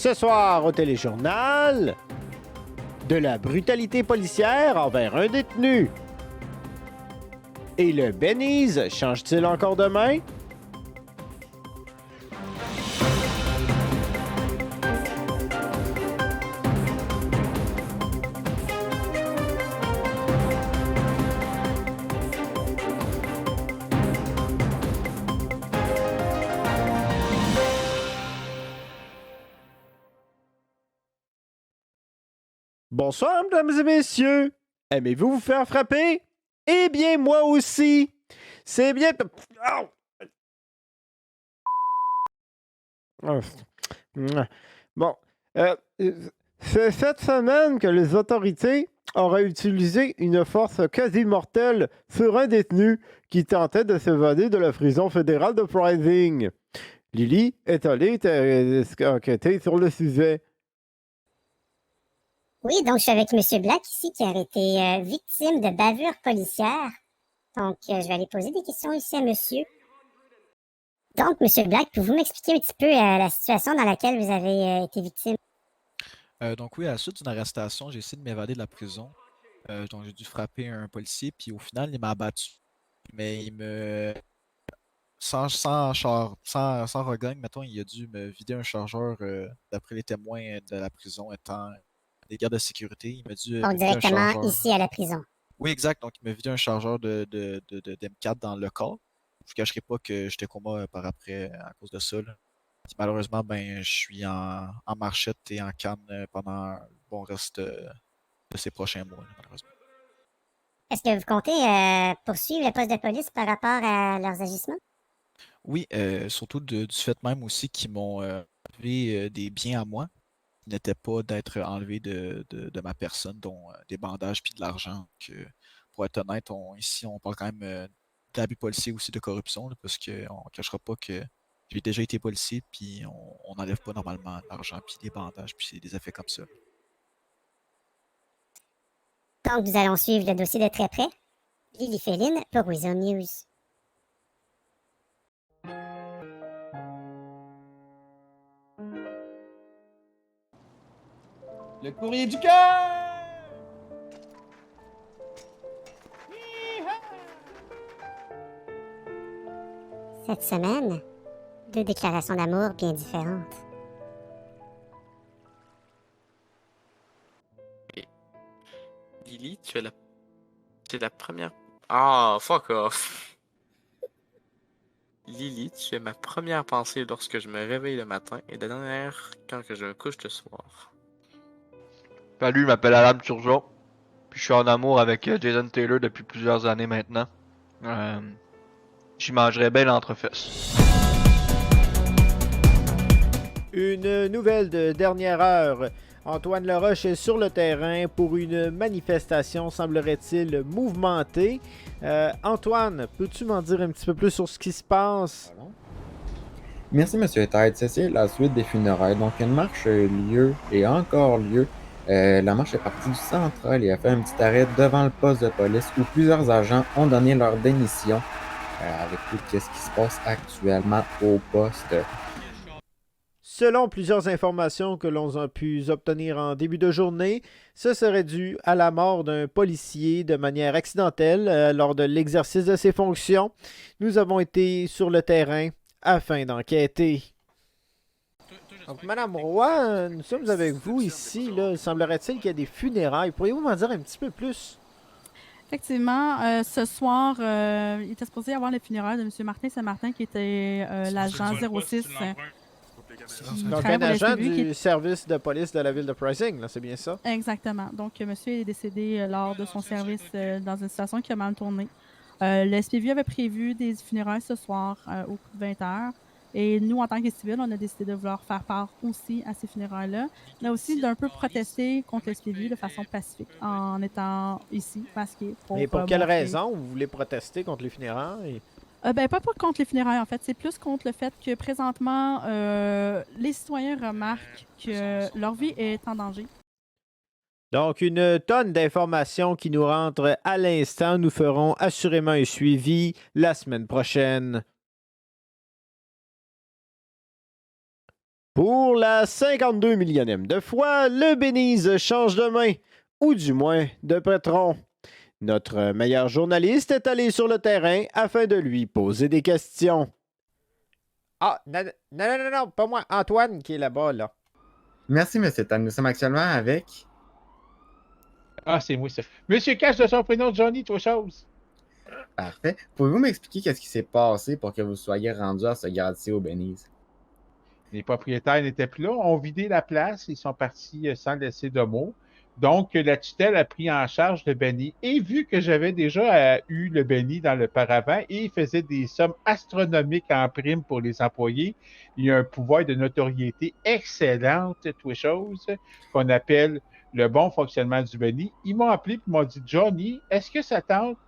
Ce soir au téléjournal, de la brutalité policière envers un détenu. Et le Benny's change-t-il encore demain? Bonsoir, mesdames et messieurs. Aimez-vous vous faire frapper? Eh bien, moi aussi. C'est bien... Au! Bon. C'est cette semaine que les autorités auraient utilisé une force quasi mortelle sur un détenu qui tentait de s'évader de la prison fédérale de Pricing. Lily est allée enquêter sur le sujet. Oui, donc je suis avec M. Black ici qui a été victime de bavure policière. Donc, je vais aller poser des questions ici à monsieur. Donc, M. Black, pouvez-vous m'expliquer un petit peu la situation dans laquelle vous avez été victime? Donc oui, à la suite d'une arrestation, j'ai essayé de m'évader de la prison. Donc j'ai dû frapper un policier, puis au final, il m'a abattu. Mais il me... sans regagne, mettons, il a dû me vider un chargeur, d'après les témoins de la prison étant des gardes de sécurité. Il m'a dû Donc, me vider un directement chargeur. ici à la prison. Oui, exact. Donc il m'a vidé un chargeur d'M4 dans le corps. Je ne cacherai pas que j'étais coma par après à cause de ça, là. Puis malheureusement, ben, je suis en marchette et en canne pendant le bon reste de ces prochains mois, là, malheureusement. Est-ce que vous comptez poursuivre le poste de police par rapport à leurs agissements? Oui, surtout du fait même aussi qu'ils m'ont enlevé des biens à moi qui n'étaient pas d'être enlevés de ma personne, dont des bandages puis de l'argent. Pour être honnête, ici, on parle quand même d'abus policiers aussi de corruption, là, parce qu'on ne cachera pas que j'ai déjà été policier, puis on n'enlève pas normalement l'argent, puis des bandages, puis des effets comme ça. Donc, nous allons suivre le dossier de très près. Lily Féline pour Weasel News. Le courrier du cœur! Cette semaine, 2 déclarations d'amour bien différentes. Et Lily, tu es la première. Ah, fuck off. Lily, tu es ma première pensée lorsque je me réveille le matin et la dernière quand que je me couche le soir. Salut, je m'appelle Alan Turgeon. Puis je suis en amour avec Jason Taylor depuis plusieurs années maintenant. J'y mangerais bien l'entrefesse. Une nouvelle de dernière heure. Antoine Laroche est sur le terrain pour une manifestation, semblerait-il, mouvementée. Antoine, peux-tu m'en dire un petit peu plus sur ce qui se passe? Merci, Monsieur Tide. C'est la suite des funérailles. Donc, une marche a eu lieu et a encore lieu. La marche est partie du central et a fait un petit arrêt devant le poste de police où plusieurs agents ont donné leur démission avec tout ce qui se passe actuellement au poste. Selon plusieurs informations que l'on a pu obtenir en début de journée, ce serait dû à la mort d'un policier de manière accidentelle lors de l'exercice de ses fonctions. Nous avons été sur le terrain afin d'enquêter. Donc, Madame Roy, nous sommes avec vous ici. Là. Semblerait-il qu'il y a des funérailles. Pourriez-vous m'en dire un petit peu plus? Effectivement, ce soir, il était supposé y avoir les funérailles de M. Martin Saint-Martin, qui était l'agent 06. Donc, un agent du service de police de la ville de Pricing, là, c'est bien ça? Exactement. Donc, monsieur est décédé lors de son service dans une situation qui a mal tourné. Le SPVU avait prévu des funérailles ce soir au coup de 20 heures. Et nous, en tant que civils, on a décidé de vouloir faire part aussi à ces funérailles-là, mais aussi d'un peu protester contre le SPVU de façon pacifique en étant ici, masqué. Mais pour quelle montrer... raison vous voulez protester contre les funérailles? Pas contre les funérailles, en fait. C'est plus contre le fait que présentement, les citoyens remarquent que leur vie est en danger. Donc, une tonne d'informations qui nous rentrent à l'instant. Nous ferons assurément un suivi la semaine prochaine. Pour la 52 millionième de fois, le Bénise change de main, ou du moins de patron. Notre meilleur journaliste est allé sur le terrain afin de lui poser des questions. Ah, non, non, non, non, non, pas moi, Antoine qui est là-bas, là. Merci, Monsieur Tan. Nous sommes actuellement avec... Ah, c'est moi, ça. Monsieur Cash de son prénom Johnny, toi chose. Parfait. Pouvez-vous m'expliquer qu'est-ce qui s'est passé pour que vous soyez rendu à ce grade-ci au Belize? Les propriétaires n'étaient plus là, ont vidé la place, ils sont partis sans laisser de mots. Donc, la tutelle a pris en charge le Benny. Et vu que j'avais déjà eu le Benny dans le paravent et il faisait des sommes astronomiques en prime pour les employés, il y a un pouvoir de notoriété excellente, toutes choses, qu'on appelle le bon fonctionnement du Benny. Ils m'ont appelé et m'ont dit « Johnny, est-ce que ça tente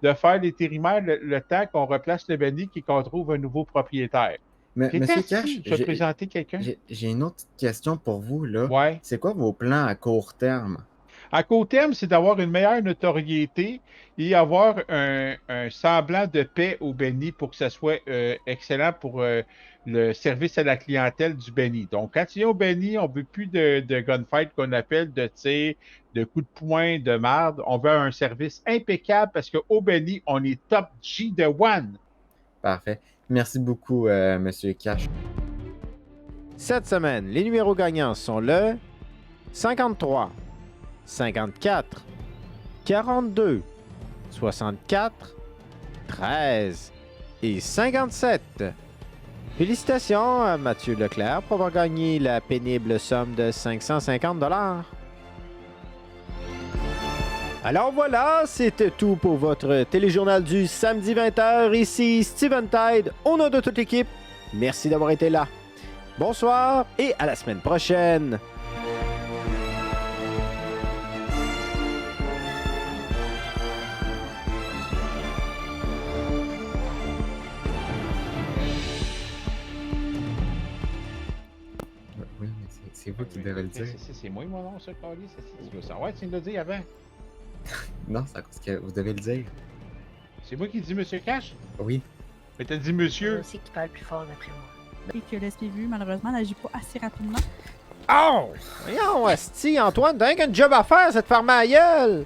de faire l'intérimaire le temps qu'on replace le Benny et qu'on trouve un nouveau propriétaire? » Monsieur Cash, Je vais te présenter quelqu'un. j'ai une autre question pour vous, là. Ouais. C'est quoi vos plans à court terme? À court terme, c'est d'avoir une meilleure notoriété et avoir un semblant de paix au Benny pour que ça soit excellent pour le service à la clientèle du Benny. Donc, quand il y a au Benny, on ne veut plus de gunfight qu'on appelle de tir, de coups de poing, de marde. On veut un service impeccable parce qu'au Benny, on est top G de one. Parfait. Merci beaucoup, Monsieur Cash. Cette semaine, les numéros gagnants sont le 53, 54, 42, 64, 13 et 57. Félicitations à Mathieu Leclerc pour avoir gagné la pénible somme de 550 $. Alors voilà, c'était tout pour votre téléjournal du samedi 20h. Ici Steven Tide, au nom de toute l'équipe. Merci d'avoir été là. Bonsoir et à la semaine prochaine. Oui, mais c'est vous qui devez le dire. C'est moi, mon nom, ça, Carly. Tu veux savoir, tu me l'as dit avant. Non, c'est à cause que vous devez le dire. C'est moi qui dis Monsieur Cash? Oui. Mais t'as dit Monsieur. C'est qui parle plus fort d'après moi. Et que l'SPVU, malheureusement, n'agit pas assez rapidement. Oh! Voyons, asti, Antoine, t'as rien qu'un job à faire, cette ferme à gueule!